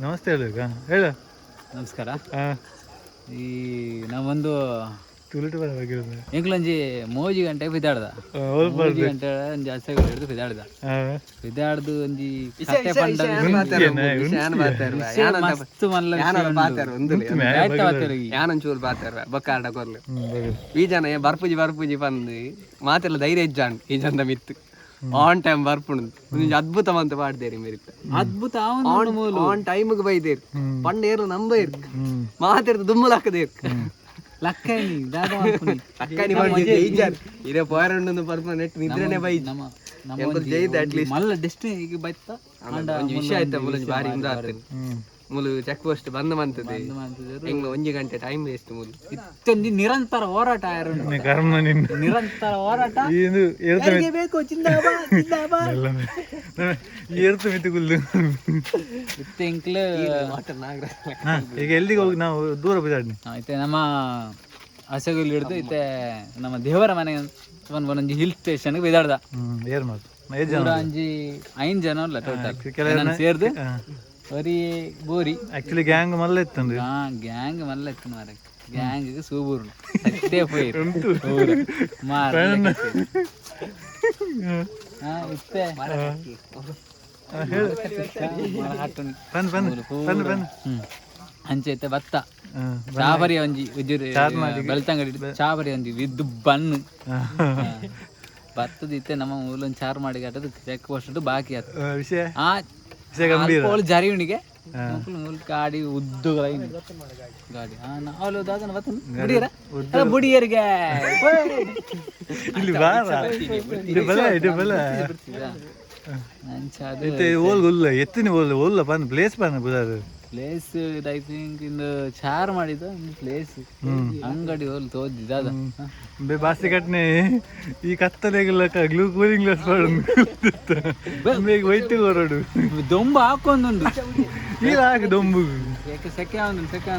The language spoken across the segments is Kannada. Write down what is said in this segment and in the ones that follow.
ನಮಸ್ತೆ ಹೇಳುವಾಗ ಹೇಳ. ನಮಸ್ಕಾರ. ಹಾಂ ಈ ನಾವೊಂದು ತುಳುಟು ಬರವಾಗಿರೋದು ಎಂಕ್ಲೊಂಜಿ ಮೋಜಿ ಗಂಟೆ ಬಿದ್ದಾಡ್ದ ಮೋಜಿ ಗಂಟೆ ಒಂಜಿ ಹಸಗಳು ಹಿಡಿದು ಬಿದ್ದಾಡ್ದ ಬಿದ್ದಾಡ್ದು ಒಂಜಿ ಕತೆ ಪಂಡ ಮಸ್ತ್ ಮಲ್ಲ ಯಾನಂಚೂರು ಬಾತಾರ ಬಕ್ಕಾಡ ಕೊರ್ಲು ಬೀಜನ ಬರ್ಪುಜಿ ಬರ್ಪುಜಿ ಬಂದು ಮಾತೆಲ್ಲ ಧೈರ್ಯ ಇಜ್ಜಾನ್ ಈ ಚಂದ ಮಿತ್ತು ಆನ್ ಟೈಮ್ ಬರ್ಪುಂಡು ಅದ್ಭುತವಂತ ಪಾಡ್ದೇರಿ ಮೆರಿತ ಅದ್ಭುತ ಆನ್ ಟೈಮ್ಗೆ ಬೈದೇರು ಪಂಡೇರು ನಂಬೈರ್ ಮಾತಿರ್ದು ದುಮ್ಮಲಾಕದೇರು ಲಕ್ಕನಿ ಲಕ್ಕನಿ ಮಾಡಿದ್ದೆ ಈಜಾರ್ ಇದೇ ಪಾರಂಡು ಬರ್ಪ ನೆಟ್ ನಿದ್ರೆನೆ ಬೈ ನಮ್ಮ ಜೈದ ಅಟ್ಲೀಸ್ಟ್ ಮಲ್ಲ ಡೆಸ್ಟಿನಿ ಈಗ ಬೈತ ಒಂದು ವಿಷಯ ಆಯ್ತಾ ಮುಲಜಿ ಬಾರಿ ಇಂದ ಆಗ್ತದೆ ಮುಲು ಚೆಕ್ ಪೋಸ್ಟ್ ಬಂದ್ ಮಂತದೆ ಹೆಂಗ 1 ಗಂಟೆ ಟೈಮ್ ವೇಸ್ಟ್ ಮುಲು ಇತ್ತೊಂದು ನಿರಂತರ ಹೋರಾಟ ನಿರಂತರ ಹೋರಾಟ ಬೇಕು ಏರ್ತು ಮಿತ್ತುಗುಲ್ಲು ಈಗ ಎಲ್ಲಿಗೆ ಹೋಗಿ ನಾವು ದೂರ ಬಿದ್ದಾಡಿ ಐತೆ ನಮ್ಮ ಹಸಗುಲ್ ಹಿಡ್ದು ಐತೆ ನಮ್ಮ ದೇವರ ಮನೆ ಒಂದೊಂದು ಹಿಲ್ ಸ್ಟೇಷನ್ಗೆ ಬಿದ್ದಾಡ್ದ ಏರ್ ಮಾತು ಒಂಜಿ 5 ಜನ ಅಲ್ಲ ಟೋಟಲ್ ಸೇರ್ದು ಬರೀ ಬೋರಿ ಆಕ್ಚುಲಿ ಗ್ಯಾಂಗ್ ಮಲ್ಲ ಇತ್ತಂದ್ರೆ ಗ್ಯಾಂಗ್ ಮಲ್ಲ ಇತ್ತು ಮಾರ ಗ್ಯಾಂಗ್ ಸೂಬೂರು ಸತ್ತೇ ಹೋಯ್ರು ಅಂಚೈತೆ ಭತ್ತ ಚಾಬರಿ ಒಂಜಿ ಉಜ್ಜುರಿ ಬೆಳ್ತಂಗಡಿ ಚಾಬರಿ ಒಂಜಿ ವಿದ್ದು ಬಣ್ಣು ಭತ್ತದ ಇತ್ತೆ ನಮ್ಮ ಊರೊಂದು ಚಾರು ಮಾಡಿ ಕಟ್ಟದು ಚೆಕ್ ಪೋಸ್ಟ್ ಬಾಕಿ ಆಯ್ತು ವಿಷಯ ಜರಿವಣಿಗೆ ಗಾಡಿ ಉದ್ದುಗಳ ಗಾಡಿ ಬುಡಿಯರಿಗೆ ಎತ್ತಿನ ಓಲ್ಲ ಬಂದು ಪ್ಲೇಸ್ ಬಂದ ಬುದಾದು ಪ್ಲೇಸ್ ಐ ಥಿಂಕ್ ಇಂದು ಚಾರ್ ಮಾಡಿದ ಪ್ಲೇಸ್ ಅಂಗಡಿ ಹೋಲ್ ತೋದಿದ ಬಾಸಿ ಕಟ್ನೆ ಈ ಕತ್ತಲೆಗೆಲ್ಲ ಕೂಲಿಂಗ್ ಗ್ಲಾಸ್ ಬೇಗ ವೈಟ್ ಹೊರಡು ದೊಂಬು ಹಾಕೊಂದುಂಡು ಈಗ ಹಾಕಿ ದೊಂಬು ಸೆಕೆ ಒಂದು ಸೆಕೆ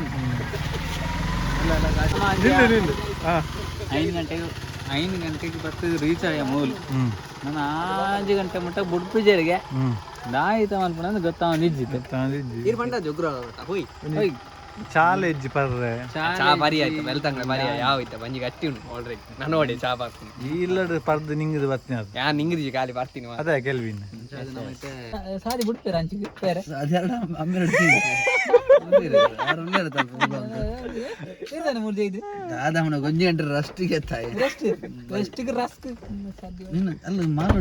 ಐದು ಗಂಟೆಗೆ ಬರ್ತದೆ ರೀಚ್ ಆಗ ಮೂಲು ನಾನು 5 ಗಂಟೆ ಮಟ್ಟ ಬುಡ್ಪುಜರಿಗೆ ದಾಯಿತ ಮಲ್ಪಣ ಗೊತ್ತಾವ ನಿಜ್ಜಿತ್ತು ಚಾಲ ಇಜ್ಜಿ ಪರ್ರೆ ಚಾ ಬರಿ ಆಯ್ತು ಬೆಳ್ತಂಗಡ ಬರಿ ಯಾವ ಇತ್ತ ಬಂಜಿ ಗಟ್ಟಿ ಉಂಟು ಆಲ್ರೆಡಿ ನಾನು ನೋಡಿ ಚಾ ಬರ್ತೀನಿ ಇಲ್ಲದ ಪರ್ದು ನಿಂಗದು ಬರ್ತೀನಿ ಅದು ಯಾ ನಿಂಗದಿ ಖಾಲಿ ಬರ್ತೀನಿ ಅದೇ ಕೆಲ್ವಿನ್ ಸಾರಿ ಬಿಡ್ತೀರ ಅಂಚಿಗೆ ಬೇರೆ ದಾದಮ್ಮನ 1 ಗಂಟೆ ರಸ್ಟಿಗೆ ತಾಯಿ ರಸ್ಟಿಗೆ ರಸ್ಕ್ ಅಲ್ಲ ಮಾಲ್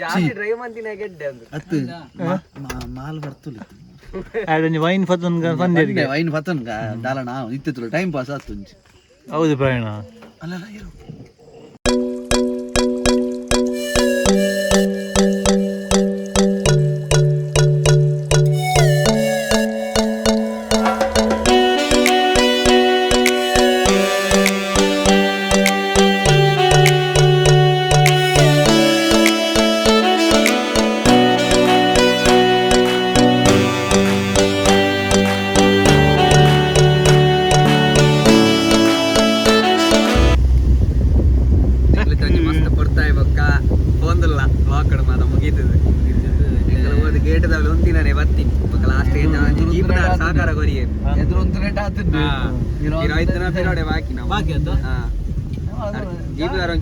ಜಾಸ್ತಿ ಡ್ರೈವ್ ಮಂತಿನ ಗೆಡ್ಡೆ ಅತ್ತು ಮಾಲ್ ಬರ್ತುಲಿ ವೈನ್ ಫತನ್ ವೈನ್ ಫತನ್ ದಾಲಣ ಇತ್ತಿತ್ತು ಟೈಮ್ ಪಾಸ್ ಆತು ಹೌದು ಪ್ರಯಾಣ ಅಲ್ಲ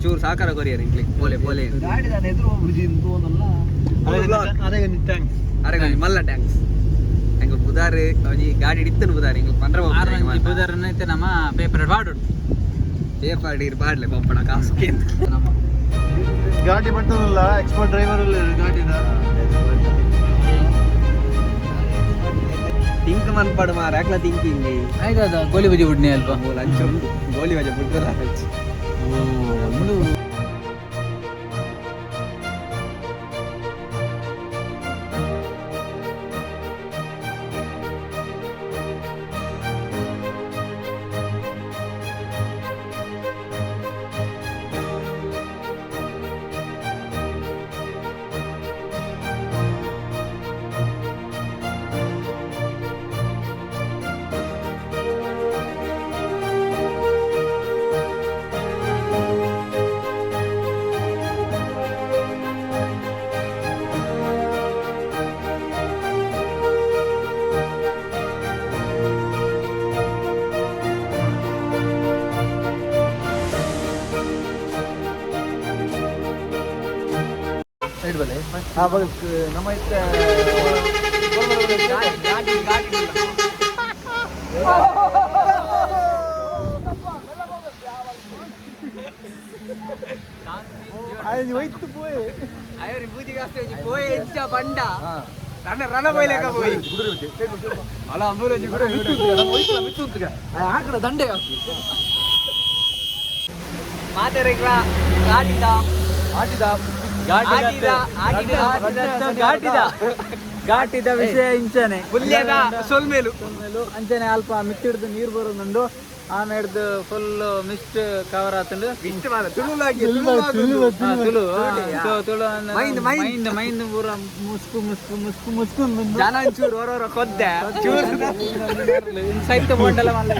ಚೂರು ಸಾಕಾರ ಕೊರಿಯರ್ ಪೋಲೆ ಪೋಲೆ ಅರೆಗಂಜಿ ಮಲ್ಲ ಟ್ಯಾಂಕ್ಸ್ ಹೆಂಗ ಬುಧಾರ್ ಗಾಡಿ ಹಿಡಿತನು ಬುಧಾರ್ ಹಿಂಗ ಬುಧಾರ್ ಐತೆ ನಮ್ಮ ಪೇಪರ್ ಬಾಡು ಪೇಪರ್ ಇರ್ ಬಾಡ್ಲೆ ಪಪ್ಪಣ ಕಾಸ್ಕೆ ಗಾಡಿ ಬರ್ತದಲ್ಲ ಎಕ್ಸ್ಪರ್ಟ್ ಡ್ರೈವರ್ ಗಾಡಿನ ತಿಂಕ್ ಮನ್ಪಡು ಮಾರ ಯಾಕ್ಲ ತಿಂಕಿಂಗ್ ಆಯ್ತದ ಗೋಲಿ ಬಜಿ ಬಿಡ್ನಿ ಅಲ್ಪ ಲಂಚ ಗೋಲಿ ಬಜಿ ಬಿಡ್ತಾರ ನಮ್ಮ ಹೋಯ್ತು ಪೋಯ್ ಅಯ್ಯೋ ಬೂದಿ ಕಾಸ್ತೆ ಪೋಯ್ ಹೆಚ್ಚ ಬಂಡ ರಣ ಪೋಯ್ಲೆಕ್ಕ ಪೋಯ್ ಅಲ್ಲ ಅಂಬೂರಜಿ ಕೂಡ ಹಾಕಡ ದಂಡೆ ಮಾತಾಡಿದ ಗಾಡಿದ ಘಾಟಿದ ವಿಷಯ ಇಂಚನೆ ಹುಲ್ಯದ ಸೊಲ್ಮೇಲು ಅಂಚನೆ ಅಲ್ಪ ಮಿತ್ತಿಡ್ದು ನೀರು ಬರೋದುಂಡು ಆಮೇಲೆ ಫುಲ್ ಮಿಸ್ಟ್ ಕವರ್ ಆತಂಡು ಇಷ್ಟು ಮಾತ್ರ ತುಳುಲಾಗಿ ತುಳು ಮೈಂಡ್ ಪೂರ ಮುಸ್ಕು ಮುಸ್ಕು ಮುಸ್ಕು ಮುಸ್ಕು ಜನ ಒಂಚೂರು ಹೊರ ಕೊದ್ದೆ ಸೈತ್ ಬೋಂಡಲ್ಲ ಮಲ್ಲ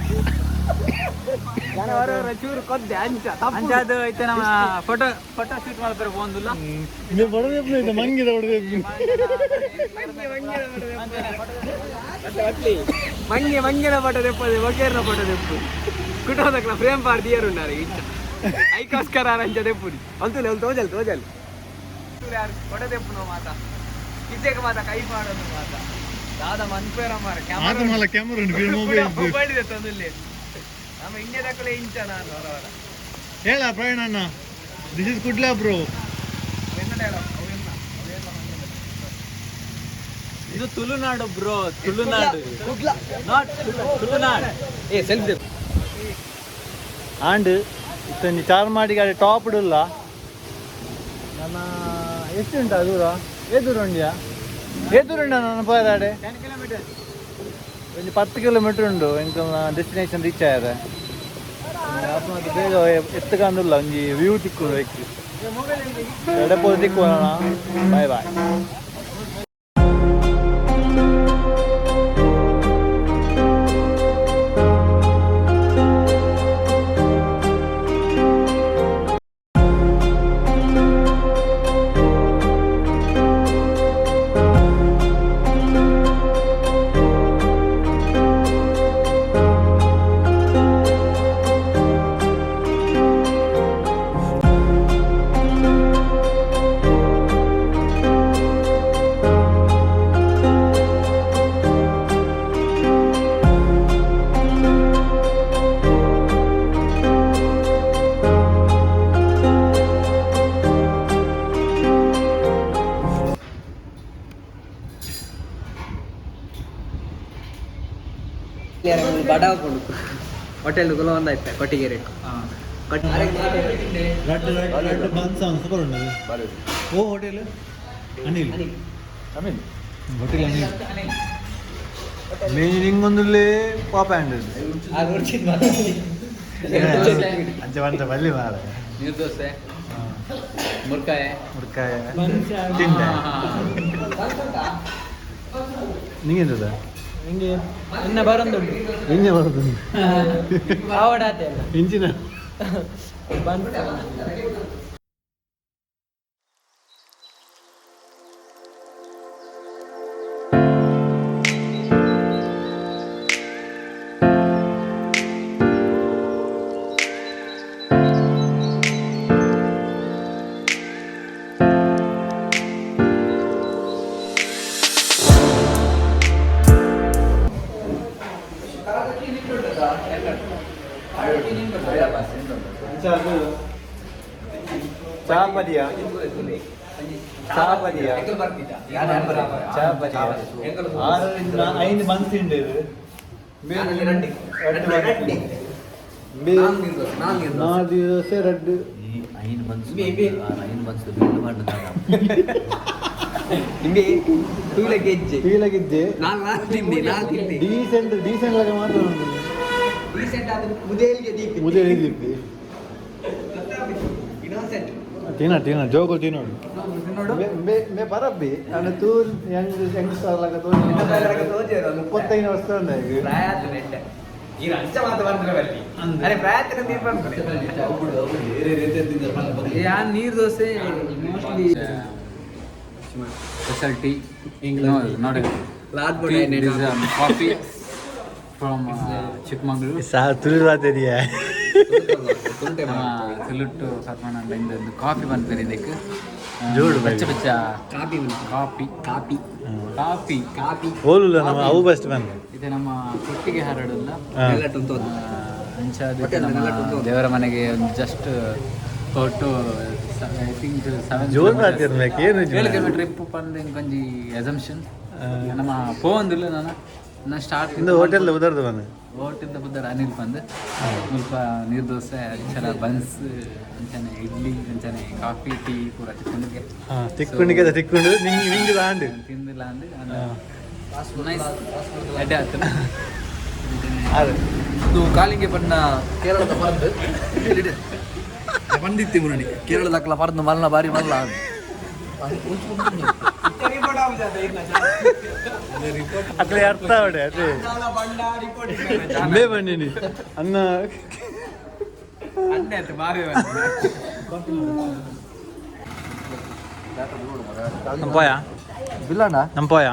ಜನ ಹೊರ ಚೂರು ಕೊದ್ದೆ ಅಂಚದು ಐತೆ ನಮ್ಮ ಫೋಟೋ ಶೂಟ್ ಮಾಡ್ತಾರೆ ಬಂದಿಲ್ಲ ಮಂಗಿದ ಮಂಗಿನ ಪಟ ತೆಪ್ಪದು ಬಗೇರ್ನ ಪಟ ತೆಪ್ಪು ಕುಟೋದಕ್ಲ ಫ್ರೇಮ್ ಪಾಡ್ ದಿಯರು ಉಂಡಾರೆ ಇಚ್ಚ ಐಕೋಸ್ಕರ ಅಂಚ ತೆಪ್ಪುಡಿ ಅಂತೂ ತೋಜಲ್ ಪಟ ತೆಪ್ಪು ನಾವು ಮಾತ ಇಜ್ಜೆಗೆ ಮಾತ ಕೈ ಮಾಡೋದು ಮಾತ ದಾದ ಮನ್ಪೇರ ಮಾರ ಮೊಬೈಲ್ ಇದೆ ತಂದಲ್ಲಿ ನಮ್ಮ ಇಂಡಿಯಾದಕ್ಕಲೇ ಇಂಚ ನಾನು ಹೊರ ಹೇಳ ಪ್ರಯಾಣ ದಿಸ್ ಇಸ್ ಕುಡ್ಲಾ ಬ್ರೋ ಇದು ತುಳುನಾಡು ಬ್ರೋ ತುಳುನಾಡು ನಾಟ್ ತುಳುನಾಡು ಏ ಸೆಲ್ಫಿ ಆಂಡ್ ಇತ್ತೊಂದು ಚಾರ್ಮಾಡಿ ಗಾಡಿ ಟಾಪ್ ಇಡಲ್ಲ ನನ್ನ ಎಷ್ಟು ಉಂಟಾ ದೂರ ಎದುರುಂಡ್ಯಾ ಎದುರುಂಡ ನನ್ನ ಪೋಯದಾಡೆ 10 ಕಿಲೋಮೀಟರ್ ಒಂದು 10 ಕಿಲೋಮೀಟರ್ ಉಂಡು ಎಂಕ ಡೆಸ್ಟಿನೇಷನ್ ರೀಚ್ ಆಯ್ದೆ ಮತ್ತೆ ಬೇಗ ಎತ್ತಕಂದಿಲ್ಲ ಒಂಜಿ ವ್ಯೂ ತಿಕ್ಕೊಂಡು ಬೇಕು ಎಡಪೋದು ತಿಕ್ಕೋಣ ಬಾಯ್ ಬಾಯ್ ಬಡ ಹಾಕೊಂಡು ಹೋಟೆಲ್ ಒಂದಾಯ್ತು ಕೊಟ್ಟಿಗೆರೆ ಓ ಹೋಟೆಲ್ ಅನಿಲ್ ಅನಿಲ್ ಹೋಟೆಲ್ ಅನಿಲ್ ಮೀನಿಂಗೊಂದುಲ್ಲೇ ಪಾಪ ಹ್ಯಾಂಡ್ ಅಂಚೆ ಬಂದ ಬಲ್ಲಿ ಮಾರ ನೀರು ದೋಸೆ ಮುರ್ಕಾಯ ತಿಂದೆ ನಿಂಗೆಂತದ ಹಿಂಗೆ ಇನ್ನ ಬರೊಂದುಂಟು ಹಿಂಗೆ ಬರೋದು ಆವಡಾತೆ ಇಂಚಿನ ಬಂದು ಚಾಪದಿಯ ಚಾಪದಿಯ ಆರರಿಂದ 5 ಮಂತ್ಸ್ ಇಂಡು ನಾಲ್ಕು ದಿವಸ ರೆಡ್ 5 ಮಂತ್ಸ್ ಬಿಲ್ಡ್ ಮಾಡ್ತಾರೆ ನಿಂಗೆ ತೂಲಗೆಜ್ಜೆ ಡೀಸೆಂಟ್ ಲಾಗ ಮಾತ್ರ ಮುದೇಲಿ ದೀಪಿ ತಿನ್ನ ಜೋಗು ತಿನ್ನೋಡು ಮೇ ಬರಬ್ಬಿ ಅಣ್ಣ ತೂ ಯಂಗ್ಸ್ಟರ್ ಲಾಗ 35 ವರ್ಷ ನೀರು ದೋಸೆ ಮೋಸ್ಟ್ಲಿ ಸ್ಪೆಷಾಲಿಟಿ ನೋಡಿ ಕಾಫಿ ಫ್ರಮ್ ಚಿಕ್ಕಮಗಳೂರು ತುಳುವಾತಿದೆಯ ತುಳುಟ್ಟು ಕರ್ಕೊಂಡು ಕಾಫಿ ಬಂದ್ಬೇರೆ ಇದಕ್ಕೆ ಜೋಡು ಬೆಚ್ಚ ಬೆಚ್ಚ ಕಾಪಿ ಉಂಟು. ಕಾಫಿ ಕಾಪಿ ಕಾಫಿ ಕಾಪಿ ಹೋಲುಲ್ಲ ನಮ್ಮ ಅವು ಬೆಸ್ಟ್ ಬಂದು ಇದು ನಮ್ಮ ಕೊಟ್ಟಿಗೆ ಹರಡಲ್ಲ ಎಲ್ಲ ತುಂತೋದು. ಅಂಚಾದ ನಮ್ಮ ದೇವರ ಮನೆಗೆ ಜಸ್ಟ್ ಕೊಟ್ಟು ಐ ಥಿಂಕ್ ಜೋರು ಮಾಡ್ತಿರ್ಬೇಕು ಏನು 7 ಕಿಲೋಮೀಟರ್ ಇಪ್ಪು ಪಂದು ಇಂಕೊಂಜಿ ಎಸಂಪ್ಷನ್ ನಮ್ಮ ಪೋವಂದಿಲ್ಲ ನಾನು ಸ್ಟಾರ್ಟ್ ಇಂದು ಹೋಟೆಲ್ ಉದರ್ದು ಬಂದು ಹೋಟೆಲ್ದ ಬುದ್ಧರ ಅನಿಲ್ ಬಂದು ಸ್ವಲ್ಪ ನೀರು ದೋಸೆ ಅಂಚನ ಬನ್ಸ್ ಅಂಚನೆ ಇಡ್ಲಿ ಅಂಚನೆ ಕಾಫಿ ಟೀ ಪೂರ ತಿಕ್ಕೊಂಡಿಗೆ ತಿಕ್ಕೊಂಡಿಗೆ ತಿಕ್ಕೊಂಡು ನಿಂಗೆ ದಾಂಡು ತಿಂದಿಲ್ಲ ಅಂದ್ರೆ ನೈಸ್ ಅಡ್ಡೆ ಆಗ್ತದೆ ಇದು ಕಾಲಿಂಗೆ ಬಣ್ಣ ಕೇರಳದ ಪರಂದು ಬಂದಿತ್ತಿ ಮುರಣಿ ಕೇರಳದ ಅಕ್ಕಲ ಪರಂದು ಮಲ್ಲ ಬಾರಿ ಮಲ್ಲ ಅಕ್ಲೆ ಅರ್ಥ ಅವಡೆ ಅದೇ ಅಲ್ಲೇ ಬನ್ನಿ ಅನ್ನ ಅಣ್ಣೆ ಆಯ್ತು ಬಾರಿ ನಂಪಾಯ ಬಿಲ್ಲಣ್ಣ ನಂಪಾಯ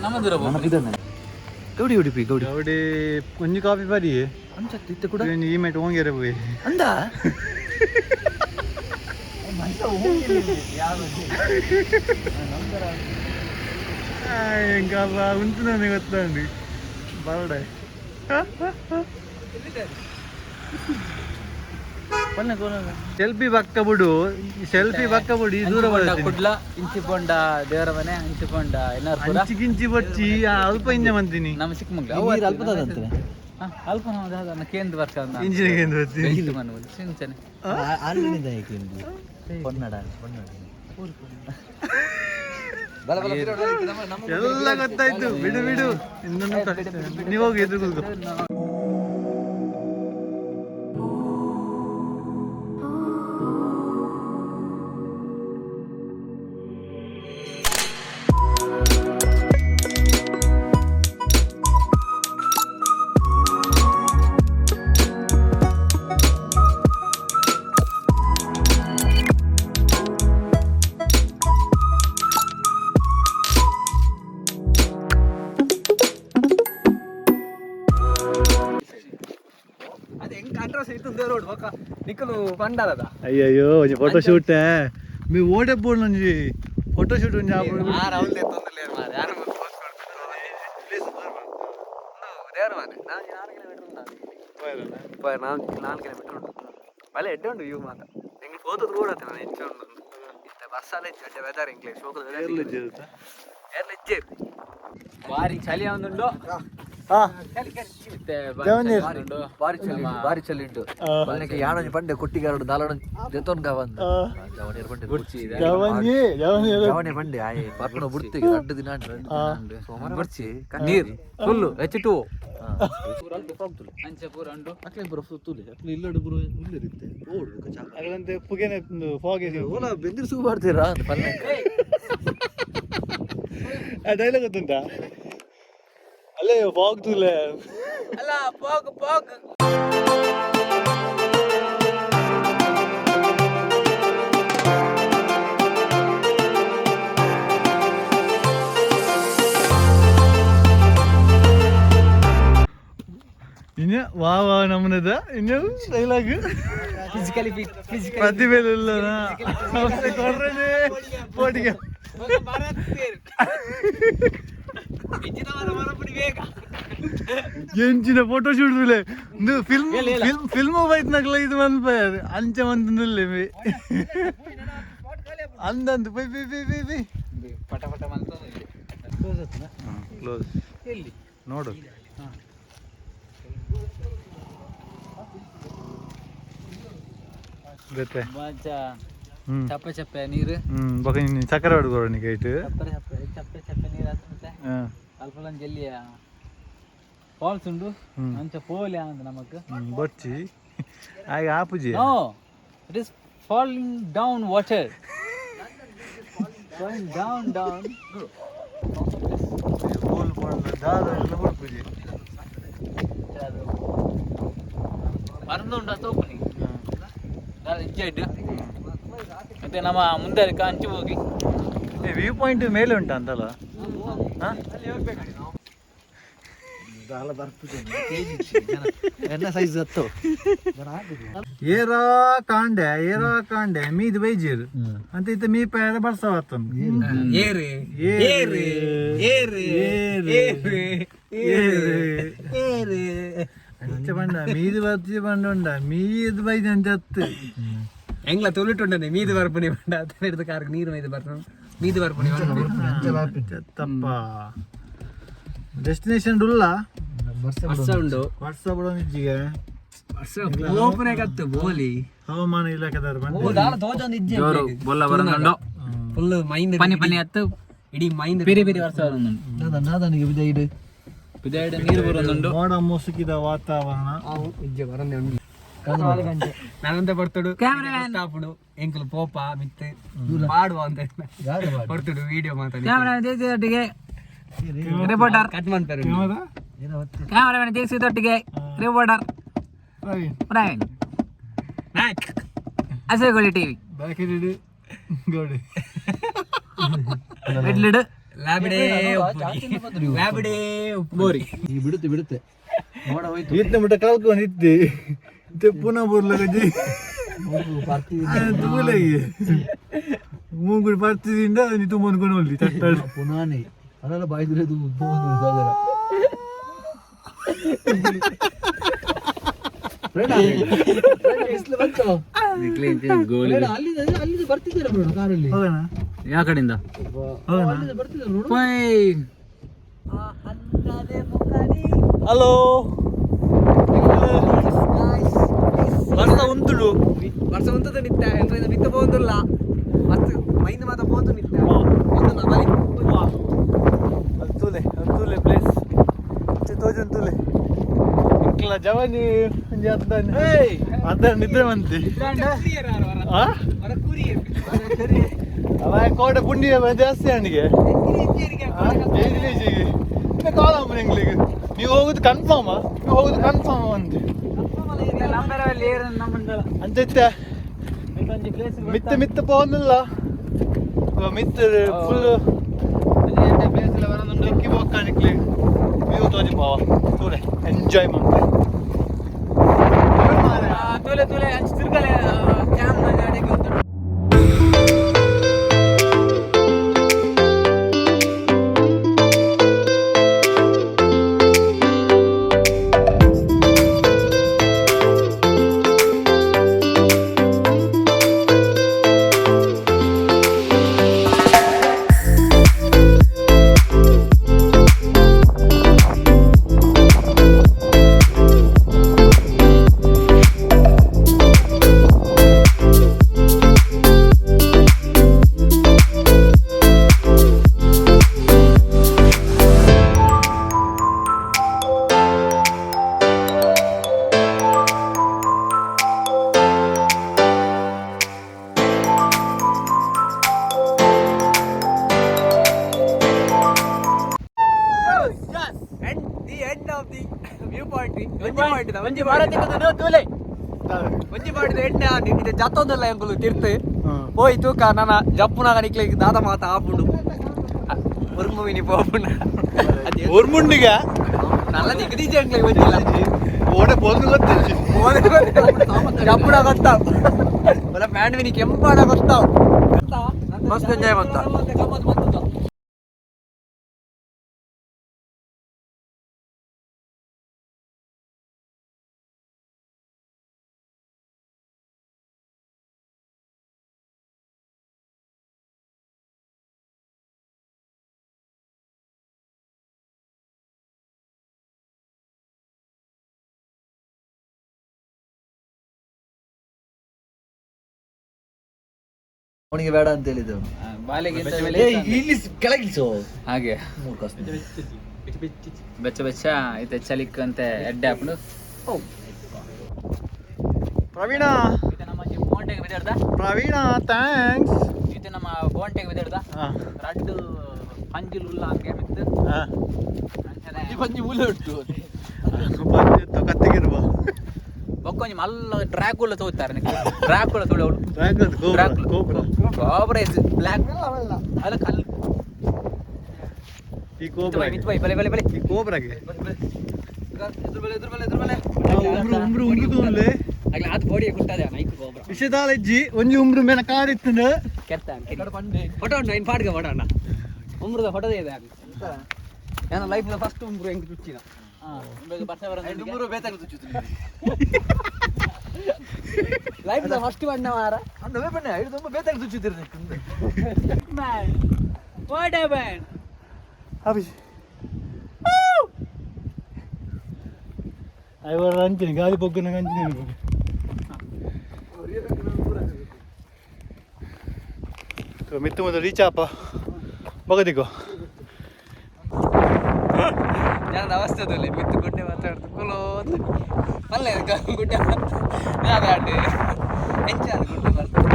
ನಮ್ಮ ದೂರ ಗೌಡಿ ಉಡುಪಿ ಗೌಡಿ അവിടെ കുഞ്ഞു കാപ്പി പരി ಅಂಚತ್ತಿತ್ತ ಕೂಡ ഈ മേട്ട് ഓങ്ങിയരെ പോയി ಅಂದ ఇంకా ఉంటున్నాను ಗೊತ್ತಂడి బాగుడే ಸೆಲ್ಫಿ ಪಕ್ಕ ಬಿಡು ಸೆಲ್ಫಿ ಪಕ್ಕ ಬಿಡು ಈ ದೂರ ಕುಡ್ಲ ಇಂಚಿಪೊಂಡ ದೇವರ ಮನೆ ಇಂಚಿಪೊಂಡ ಎನ್ನಾರ್ಪುರ ಕಿಂಚಿ ಬಚ್ಚಿ ಅಲ್ಪ ಇಂಜ ಮಂತೀನಿ ನಮ್ಮ ಚಿಕ್ಕಮಂಗ್ಲ ಅಲ್ಪದಂತೆ ಅಲ್ಪ ನಮ್ಮ ಕೇಂದ್ರ ವರ್ಕ ಇಂಜಿನ ಕೇಂದ್ರ ಬಚ್ಚಿ ಸಿಂಚನೆ ಆಲ್ರೆಡಿ ಪೊನ್ನಡ ಎಲ್ಲ ಗೊತ್ತಾಯ್ತು ಬಿಡು ಬಿಡು ಇನ್ನೊಂದು ನೀವು ಹೋಗಿ ಎದುರು ಕೂತ್ಕೋ ನಿಕ್ಕಲು ಪಂಡಾರದ ಅಯ್ಯಯ್ಯೋ ಒಂಜಿ ಫೋಟೋ ಶೂಟ್ ಮೀ ಓಡೆ ಬೋರ್ಡ್ ಒಂಜಿ ಫೋಟೋ ಶೂಟ್ ಒಂಜಿ ಅವಲ್ದೇ ತೊಂದರೆ ಮಾರೆ ಯಾರು ದೇವರ ಮಾರೆ 4 ಕಿಲೋಮೀಟರ್ ಉಂಟು ಬಲೆ ಎಡ್ಡೆ ಉಂಟು ವ್ಯೂ ಮಾತ್ರ ಎಂಗ್ಳು ಹೋದದ್ದು ಕೂಡ ನಾನು ಹೆಚ್ಚು ಉಂಟು ಇತ್ತ ಬಸ್ಸಲ್ಲಿ ಹೆಚ್ಚು ಅಡ್ಡೆ ವೆದರ್ ಇಂಗ್ಲೀಷ್ ಹೋಗೋದು ಎಲ್ಲ ಇಜ್ಜೆ ಬಾರಿ ಚಳಿ ಅವನುಂಡು ಬಾರಿ ಚಲಿ ಉಂಟು ಮನೆಗೆ ಯಾಣೊಂಜಿ ಪಂಡೆ ಕೊಟ್ಟಿಗೆ ಎರಡು ದಾಲಣ ಜೆತೋನ್ಗ ಬಂದು ಜವಣಿಯರ್ ಪಂಡೆ ಜವಣಿ ಪಂಡೆ ಆಯ್ ಪರ್ಪಣ ಬುಡ್ತಿಗೆ 2 ದಿನ ಸೋಮವಾರ ಬರ್ಚಿ ನೀರು ಫುಲ್ಲು ಹೆಚ್ಚಿಟ್ಟು ಅಂಚಪುರ ಉಂಡು ಅಕ್ಲೆ ಬರೋ ಸುತ್ತೂಲಿ ಅಕ್ಲೆ ಇಲ್ಲಡು ಬರೋ ಇಲ್ಲಿರುತ್ತೆ ಅದಂತೆ ಪುಗೆನೆ ಫಾಗ್ ಓಲ ಬೆಂದಿರಿಸು ಮಾಡ್ತೀರಾ ಅಂತ ಪಲ್ಲೆ ಆ ಡೈಲಾಗ್ ಗೊತ್ತುಂಟಾ ಅಲ್ಲೇ ಫಾಗ್ ತೂಲೆ ಅಲ್ಲ ಪಾಗ್ ಇನ್ನ ವಾ ವಾ ನಮ್ಮನದ ಇನ್ನು ಡೈಲಾಗ್ ಫಿಸಿಕಲಿ ಪ್ರತಿಭೆಲ್ಲ ಕೊಡ್ರೇ ಪೋಟಿಗೆ ಎಂಚಿನ ಫೋಟೋ ಶೂಟ್ ಒಂದು ಫಿಲ್ಮ್ ಬೈತ್ನಾಗಲ್ಲ ಇದು ಬಂದು ಅಂಚ ಬಂದು ಅಂದಂದು ಬೈ ಬೈ ಬೈ ಬೈ ಬೈ ಪಟ ಪಟ ಮಂತ ಕ್ಲೋಸ್ ಎಲ್ಲಿ ನೋಡು ಗೊತ್ತೇ ಚಪ್ಪೆ ಚಪ್ಪೆ ನೀರು ಬಕ ಸಕ್ಕರೆ ಹೊಡ್ಕೊಡ ನೀ ಕೈಟ್ ಚಪ್ಪೆ ಚಪ್ಪೆ ನೀರು ಹಾಕ್ತಂತೆ ಅಲ್ಪ ಜಲ್ಲಿಯ ಫಾಲ್ಸ್ ಉಂಡು ಅಂಚ ಪೋಲೆ ಅಂದ ನಮಕ್ ಬಚ್ಚಿ ಆಗ ಆಪುಜಿ no it is falling down water going down ಬೋಲ್ ಪಂಡ ದಾದ ಎಲ್ಲ ಬಡ್ಪುಜಿ ಅದು ಮರಂದುಂಡ ತೋಪನಿ ದಾದ ಇಜ್ಜೆಡ್ ಮತ್ತೆ ನಮ್ಮ ಮುಂದೆ ಅಂಚು ಹೋಗಿ ವ್ಯೂ ಪಾಯಿಂಟ್ ಮೇಲೆ ಉಂಟಾ ಅಂತಲ್ಲ ಏರಾ ಕಾಂಡೆ ಮೀದ್ ಬೈಜಿರ್ ಅಂತ ಇತ್ತ ಮೀ ಪೇರ ಬರ್ಸವತ್ತನ್ ಬಂಡ ಮೀದ್ ಬರ್ತಿ ಬಂಡ ಮೀದ್ ಬೈಜ್ ಅಂತ ಎಂಗ್ಲ ತೊಲಿಟ್ಟುಂಡೆ ಮೀದು ಬರ್ಪುನಿ ಬಂಡ ಹಿಡಿದು ಕಾರ್ಗೆ ನೀರು ಮೈದು ಬರ್ತಾನೆ ಮೀದು ಬರ್ಪುನಿ ತಪ್ಪ ಡೆಸ್ಟಿನೇಷನ್ ಉಲ್ಲ ವರ್ಷ ಉಂಡು ವರ್ಷ ಬಿಡೋ ನಿಜ್ಜಿಗೆ ಓಪನೆ ಕತ್ತು ಬೋಲಿ ಹವಾಮಾನ ಇಲಾಖೆದವ್ರು ಫುಲ್ ಮೈಂಡ್ ಪನಿ ಪನಿ ಹತ್ತು ಇಡೀ ಮೈಂಡ್ ಬೇರೆ ಬೇರೆ ವರ್ಷ ನೀರು ಬರೋದುಂಡು ಮೋಡ ಮುಸುಕಿದ ವಾತಾವರಣ ನಾನಂತ ಬರ್ತಡು ಸ್ಟಾಪುಡು ಎಂಕಲು ಪೋಪ ಮಿತ್ತೆ ಪಾಡುವ ಅಂತ ಬರ್ತಡು ವಿಡಿಯೋ ಮಾತಾಡಿ ದೇಶದೊಟ್ಟಿಗೆ ರಿಪೋರ್ಟರ್ ಕಟ್ ಮಾಡ್ತಾರೆ ಕ್ಯಾಮರಾಮನ್ ದೇಶದೊಟ್ಟಿಗೆ ರಿಪೋರ್ಟರ್ ಪ್ರವೀಣ್ ಹಸಿರುಗೋಳಿ ಟಿವಿ ಇಡ್ಲಿಡು ಲ್ಯಾಬಿಡೇ ಬೋರಿ ಬಿಡುತ್ತೆ ಇತ್ತ ಮುಟ್ಟ ಕಲ್ಕೊಂಡು ಇದ್ದೆ ಪುನಃ ಬರ್ಲಗಜ್ಜಿ ಮೂಗುಡು ಬರ್ತಿದಿಂದ ನೀ ತುಂಬ ಅಂದ್ಕೊಂಡು ಹೋಗ್ಲಿ ತಟ್ಟಾಡು ಪುನಾನೆ ಅದೆಲ್ಲ ಬಾಯ್ದ್ರೆ ಸಾಗರ ಅಲ್ಲಿಂದ ಬರ್ತಿದ್ದಾರೆ ನೋಡು ಕಾರಲ್ಲಿ ಹೋಗೋಣ ಯಾವ ಕಡೆಯಿಂದ ಹೋಗೋಣ ಬರ್ತಿದ್ದಾರೆ ನೋಡು ಹಲೋ ವರ್ಷ ಉಂಟುಡು ವರ್ಷ ಉಂಟದ ನಿತ್ಯ ಎಂತ ಬಿತ್ತ ಹೋಗುದಿಲ್ಲ ಮತ್ತೆ ಮೈಂದ್ ಮಾತ ಹೋದು ನಿತ್ಯ ಒಂದು ಬಲಿ ಅಂತೂಲೆ ಅಂತೂಲೆ ಪ್ಲೇಸ್ ತೋಜಂತೂಲೆ ಇಂಕ್ಲ ಜವಾನಿ ಅದ ನಿದ್ರೆ ಮಂತಿ ಅವ ಕೋಟೆ ಪುಣ್ಯ ಜಾಸ್ತಿ ಅವನಿಗೆ ಕಾಲ ಎಂಗ್ಲಿಗೆ ನೀವು ಹೋಗುದು ಕನ್ಫರ್ಮ್ ನೀವು ಹೋಗುದು ಕನ್ಫರ್ಮ್ ಅಂತ ಅಂತೆ ಮಿತ್ತ ಮಿತ್ತ ಪೋನಿಲ್ಲ ಮಿತ್ತ ಫುಲ್ ಡಿಕ್ಕಿ ಹೋಗ್ಕಾಣಿಕ್ಲಿ ವ್ಯೂ ತೋಜಿ ಪಾವ ತೂಲೆ ಎಂಜಾಯ್ ಮಾಡ್ತಾರೆ ತೋಲೆ ತೋಲೆ ಅಂಚು ತಿರ್ಗಲೆ ಕ್ಯಾಮ್ರಾ ಗಾಡಿಗೆ ಒಂಜಿ ಮಾಡಿದ ಎಣ್ಣೆ ನಿಂಗೆ ಜತ್ತೊಂದಲ್ಲ ಎಂಬುದು ತಿರ್ತು ಹೋಯ್ತು ನನ್ನ ಜಪ್ಪುನಾಗ ನಿಕ್ಲಿಕ್ಕೆ ದಾದ ಮಾತ ಆಪುಂಡು ಉರ್ಮುವಿನಿ ಪೋಪುಂಡ ಉರ್ಮುಂಡಿಗ ನಲ್ಲ ನಿಗದೀಜೆ ಅಂಗ್ಲಿಗೆ ಬಂದಿಲ್ಲ ಓಡೆ ಬೋದು ಗೊತ್ತಿಲ್ಲ ಜಪ್ಪುಡ ಗೊತ್ತಾವ್ ಬಲ ಮ್ಯಾಂಡ್ವಿನಿ ಕೆಂಪಾಡ ಗೊತ್ತಾವ್ ಮಸ್ತ್ ಎಂಜಾಯ್ ಬಂತ ಅವನಿಗೆ ಬೇಡ ಅಂತ ಹೇಳಿದ್ದೆವು ಬಾಲೆಗೆ ಇಲ್ಲಿ ಕೆಳಗಿಸೋ ಹಾಗೆ ಬೆಚ್ಚ ಬೆಚ್ಚ ಐತೆ ಚಲಿಕ್ ಅಂತ ಎಡ್ಡೆ ಹಾಕೊಂಡು ಪ್ರವೀಣ ಇದು ನಮ್ಮ ಬೋಂಟೆಗೆ ಬಿದ್ದಾಡ್ದ ಪ್ರವೀಣ ಥ್ಯಾಂಕ್ಸ್ ಇದು ನಮ್ಮ ಬೋಂಟೆಗೆ ಬಿದ್ದಾಡ್ದ ರಡ್ಡು ಪಂಜುಲ್ ಉಲ್ಲ ಹಂಗೆ ಮಿತ್ತು ಪಂಜಿ ಮೂಲೆ ಉಂಟು ಕತ್ತಿಗಿರುವ ಬೊಕ್ಕೊಂಜಿ ಮಲ್ಲ ಡ್ರ್ಯಾಕುಲ ತೋತಾರೆ ಡ್ರ್ಯಾಕುಲ ತೊಳೆವಳು ಕೋಬ್ರಾ ಇಸ್ ಬ್ಲ್ಯಾಕ್ ಅಲ್ಲ ಕಲ್ ಈ ಕೋಬ್ರಾಗೆ ಈ ಕೋಬ್ರಾಗೆ ಉಮ್ರು ತೋನ್ಲೆ ಅದು ಬೋಡಿ ಕುಟ್ಟದೆ ನೈಕ್ ಗೋಬ್ರ ವಿಷದಾಲಜ್ಜಿ ಒಂಜಿ ಉಮ್ರು ಮೇನ ಕಾಡಿತ್ತಂದ ಫೋಟೋ ಉಂಟು ಇನ್ ಪಾಡ್ಗೆ ಫೋಟೋ ಅಣ್ಣ ಉಮ್ರದ ಫೋಟೋದೇ ಇದೆ ನಾನು ಲೈಫ್ ಫಸ್ಟ್ ಉಮ್ರು ಹೆಂಗ್ ಚುಚ್ಚಿನ ಲೈಫ್ ಫಸ್ಟ್ ಬಣ್ಣ ಮಾರ ಐವರ ಅಂಚಿನಿ ಗಾಳಿ ಪೊಗ್ಗನ ಅಂಚಿನಿ ಮಿತ್ತು ಮೊದಲು ರೀಚಾಪ ಬಗದಿಗೋ ನಾನು ಅವಸ್ಥೆದಲ್ಲಿ ಮಿತ್ತು ಗುಡ್ಡೆ ಮಾತಾಡ್ತು ಕುಲೋ ಅಲ್ಲೇ ಗುಡ್ಡೆ ಮಾತಾಡಿ ಎಂಚಾದ ಗುಡ್ಡೆ ಬರ್ತದೆ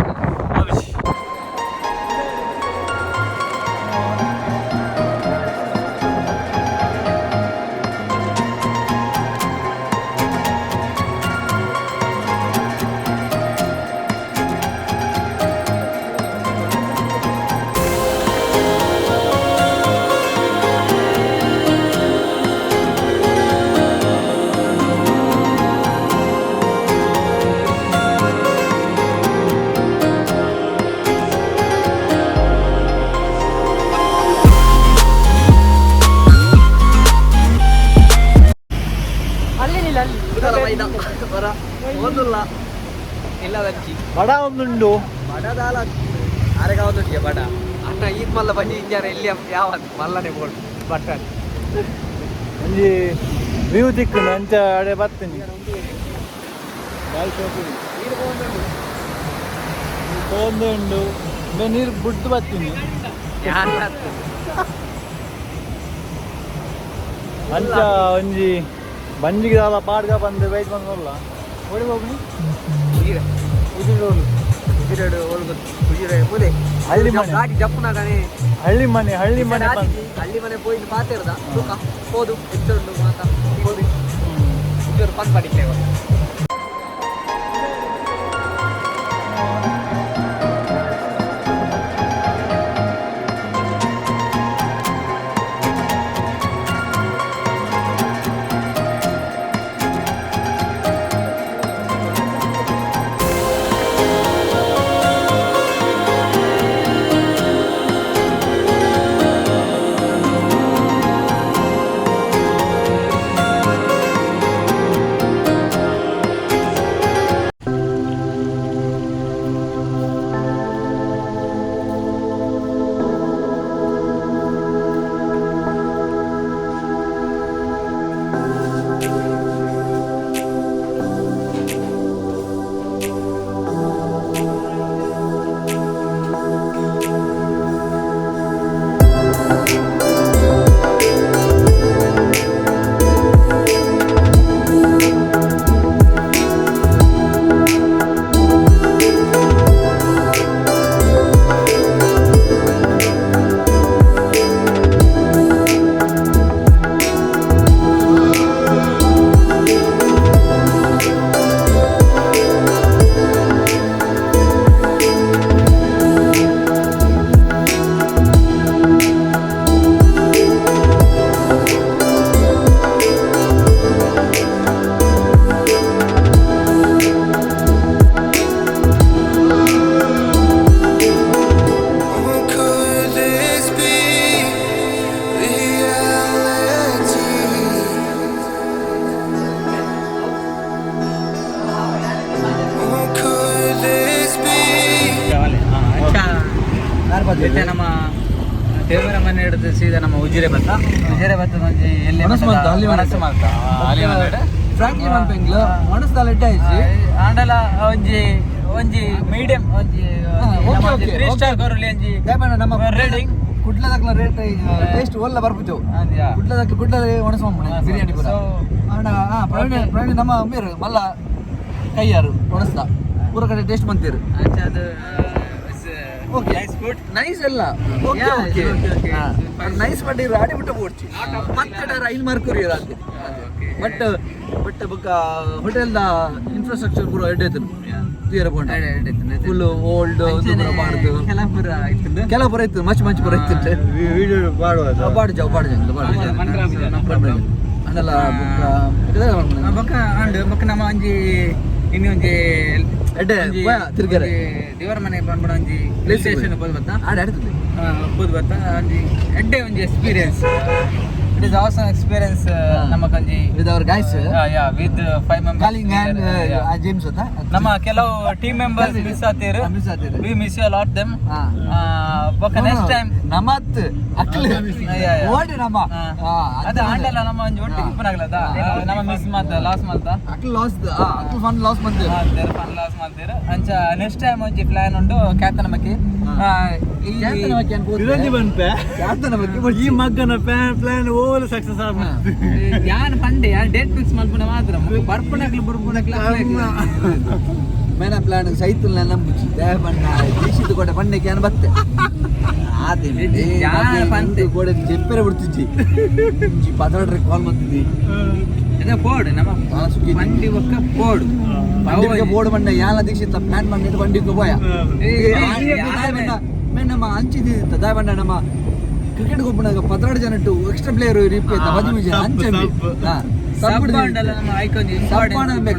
ಬಡ ಒಂದುಂಡು ಬಡದಾಲ ಅರೆಗ ಒಂದು ಬಡ ಅಟ್ಟ ಈದ್ ಮಲ್ಲ ಬಂಜಿ ಇಂಜಾರ ಎಲ್ಲಿ ಯಾವ ಮಲ್ಲನೆ ಬೋರ್ಡ್ ಬಟ್ಟ ಒಂಜಿ ವ್ಯೂ ದಿಕ್ಕುಂಡು ಅಂಚ ಅಡೆ ಬರ್ತೀನಿ ತೋಂದುಂಡು ನೀರು ಬುಡ್ದು ಬರ್ತೀನಿ ಅಂಚ ಒಂಜಿ ಬಂಜಿಗೆ ಪಾಡ್ಗ ಬಂದು ಬೈಕ್ ಬಂದಲ್ಲ ಓಡಿ ಹೋಗ್ಲಿ ಹಳ್ಳಿ ಮನೆ ಹಳ್ಳಿ ಮನೆ ಹಳ್ಳಿ ಮನೆ ಹಳ್ಳಿ ಮನೆ ಪೋಯಿ ಮಾತಾಡ್ದ ಹೋದು ಎತ್ತೊಂಡು ಮಾತಾ ಹೋದು ಪಂದ್ ಪಡಿಕ್ಲೇವ ನಮ್ಮ ದೇವರ ಮನೆ ಹಿಡಿದು ಸೀದಾ ನಮ್ಮ ಉಜಿರೆ ಭತ್ತ ಒಂಜಿ ಎಲ್ಲಿ ಮನಸ್ಸು ಮಾಡ್ತಾ ಫ್ರಾಂಕ್ಲಿ ಮನ್ಪೆಂಗ್ಲು ಮನಸ್ಸಲ್ಲಿ ಇಟ್ಟಾಯ್ಸಿ ಆಂಡಲ ಒಂಜಿ ಮೀಡಿಯಂ ಒಂಜಿ 3 ಸ್ಟಾರ್ ಕೊರಲಿ ಒಂಜಿ ನಮ್ಮ ರೇಟಿಂಗ್ ಕುಡ್ಲದಕ್ಲ ರೇಟ್ ಟೇಸ್ಟ್ ಒಳ್ಳೆ ಬರ್ಬಿಟ್ಟು ಕುಡ್ಲದ ಒಣಸ ಬಿರಿಯಾನಿ ಪೂರ ಪ್ರವೀಣ್ ನಮ್ಮ ಅಮ್ಮೀರು ಮಲ್ಲ ಕೈಯಾರು ಒಣಸ್ದ ಪೂರ ಕಡೆ ಟೇಸ್ಟ್ ಬಂತೀರು ಅದು ನೈಸ್ ಅಲ್ಲ ನೈಸ್ ಮಾಡಿರೋ ಆಡಿ ಬಿಟ್ಟು ಓಡ್ಚಿ ಮತ್ತೆ ರೈಲ್ ಮಾರ್ಕೂರಿ ಬಟ್ ಬೊಕ್ಕ ಹೋಟೆಲ್ ದ ಇನ್ಫ್ರಾಸ್ಟ್ರಕ್ಚರ್ ಪೂರ ಎಡ್ಡೆ ಇತ್ತು ತೀರ ಪೋಂಡ ಫುಲ್ ಓಲ್ಡ್ ಬಾಡ್ದು ಕೆಲ ಪುರ ಇತ್ತು ಮಚ್ ಪುರ ಇತ್ತು ವಿಡಿಯೋ ಮಾಡುವ ಬಾಡ್ಜ ಅಂಡಲ್ಲ ಬೊಕ್ಕ ಅಂಡ್ ಬೊಕ್ಕ ನಮ್ಮ ಒಂಜಿ ಇನ್ನು ಒಂಜಿ ಎಡ್ಡೆ ತಿರ್ಗರೆ ದೇವರ ಮನೆ ಬಂದ್ಬಿಡ ಒಂಜಿ ಪ್ಲೇ ಸ್ಟೇಷನ್ ಹೋದ್ ಬತ್ತ ಆಡ ಆಡ್ತದೆ ಹೋದ್ ಬತ್ತ ಒಂಜಿ ಎಡ್ಡೆ ಒಂಜಿ experience it is also experience ನಮಕೊಂಜಿ with our guys with 5 members calling hand James ಅಂತ ನಮ್ಮ ಕೆಲವು ಟೀಮ್ ಮೆಂಬರ್ಸ್ ಮಿಸ್ ಆತೀರು we miss you lot them ಬೊಕ್ಕ ನೆಕ್ಸ್ಟ್ ಟೈಮ್ ನಮತ್ ಅಕ್ಲೆ ಓಡಿ ನಮ್ಮ ಅದ ಆಂಡಲ ನಮ್ಮ ಒಂಜಿ ಒಟ್ಟಿಗೆ ಇಪ್ಪನಾಗ್ಲದ ನಮ್ಮ ಮಿಸ್ ಮಾತ ಲಾಸ್ ಮಾತ ಅಕ್ಲೆ ಲಾಸ್ ಅಕ್ಲೆ ಫನ್ ಲಾಸ್ ಮಂದಿ ಫನ್ ಲಾಸ್ ಮಾಡ್ತೀರು ಅಂಚ ನೆಕ್ಸ್ಟ್ ಟೈಮ್ ಒಂಜಿ ಪ್ಲಾನ್ ಉಂಟು ಕ್ಯಾತನಮಕ್ಕಿ ಈ ಮಗನ ಪ್ಲಾನ್ ಓಲ್ ಸಕ್ಸಸ್ ಯಾನ್ ಪಂಡೆ ಯಾನ್ ಡೇಟ್ ಫಿಕ್ಸ್ ಮಲ್ಪುನ ಮಾತ್ರ ಬರ್ಪುನಕ್ಲು ಬುರ್ಪುನಕ್ಲು ಮೇನ ಪ್ಲಾನ್ ಸೈತುಲ್ ನಂಬುಚಿ ದೇಹ ಬಣ್ಣ ದೇಶದ ಕೊಟ್ಟೆ ಬಣ್ಣೆ ಕ್ಯಾನ್ ಬತ್ತೆ ಕೋಡೆ ಚೆಪ್ಪರೆ ಬಿಡ್ತಿಜ್ಜಿ ಪದರಡ್ರೆ ಕಾಲ್ ಮಾಡ್ತಿದ್ದಿ ಅದೇ ಬೋರ್ಡ್ ನಮ್ಮ ಬಂಡಿ ಒಕ್ಕ ಬೋರ್ಡ್ ಬೋರ್ಡ್ ಬಣ್ಣ ಯಾಲ ದೀಕ್ಷಿತ ಪ್ಲಾನ್ ಮಾಡಿಟ್ಟು ಬಂಡಿಗೆ ಹೋಯ ನಮ್ಮ ಹಂಚಿದ್ದಿತ್ತ ದಾಯ ಬಣ್ಣ ನಮ್ಮ ಕ್ರಿಕೆಟ್ ಗೊಬ್ಬನಾಗ 16 ಜನ ಇಟ್ಟು ಎಕ್ಸ್ಟ್ರಾ ಪ್ಲೇಯರ್ ರೀಪಿ ಆಯ್ತಾ 15 ಜನ ಹಂಚಂಬಿ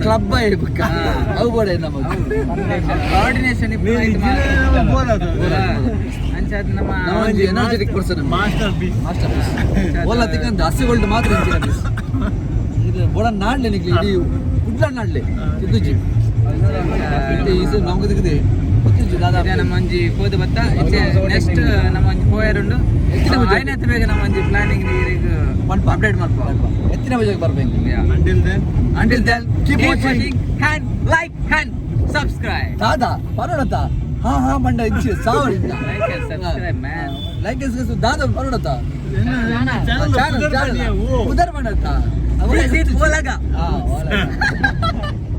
ಕ್ಲಬ್ ಅವು ಬೋರ್ಡ್ ನಮ್ಮ ಕೋಆರ್ಡಿನೇಷನ್ ನಮ್ಮ ಎನರ್ಜೆಟಿಕ್ ಪರ್ಸನ್ ಮಾಸ್ಟರ್ ಪೀಸ್ ಓಲ್ಲ ತಿಕ್ಕಂತ ಹಸಿಗೊಳ್ಳು ಮಾತ್ರ ಇದು ಬೋಡ ನಾಡ್ಲೆ ನಿಕ್ಲಿ ಇಡೀ ಕುಡ್ಲ ನಾಡ್ಲೆ ತಿದ್ದುಜಿ ನಮ್ಗೆ ತೆಗೆದೆ ನಮ್ಮ ಒಂಜಿ ಹೋದ ಬತ್ತ ನೆಕ್ಸ್ಟ್ ನಮ್ಮ ಒಂಜಿ ಹೋಯರ್ ಉಂಡು ಆಯ್ನತ್ತು ಬೇಗ ನಮ್ಮ ಒಂಜಿ ಪ್ಲಾನಿಂಗ್ ಅಪ್ಡೇಟ್ ಮಾಡ್ಕೊ ಎತ್ತಿನ ಬಜೆಗೆ ಬರ್ಬೇಕು until then keep watching and like and subscribe ದಾದಾ ಬರೋಡತ ಹಾ ಮಂಡ ಇಚ್ಚಿ ಸಾವಿರ like and subscribe man like ದಾದಾ ಬರೋಡತ ಉದರ್ ಮಾಡತ್ತ ಓಲಗ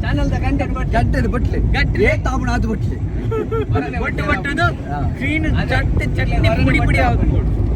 ಚಾನಲ್ ದ ಕಂಟೆಂಟ್ ಬಟ್ಲೆ ಏ ತಾಬಣ ಅದು ಬಟ್ಲೆ ಒಟ್ಟು ಒಟ್ಟದು ಸ್ಕ್ರೀನ್ ಚಟ್ಟಿ ಪುಡಿ ಪುಡಿ ಆಗುತ್ತೆ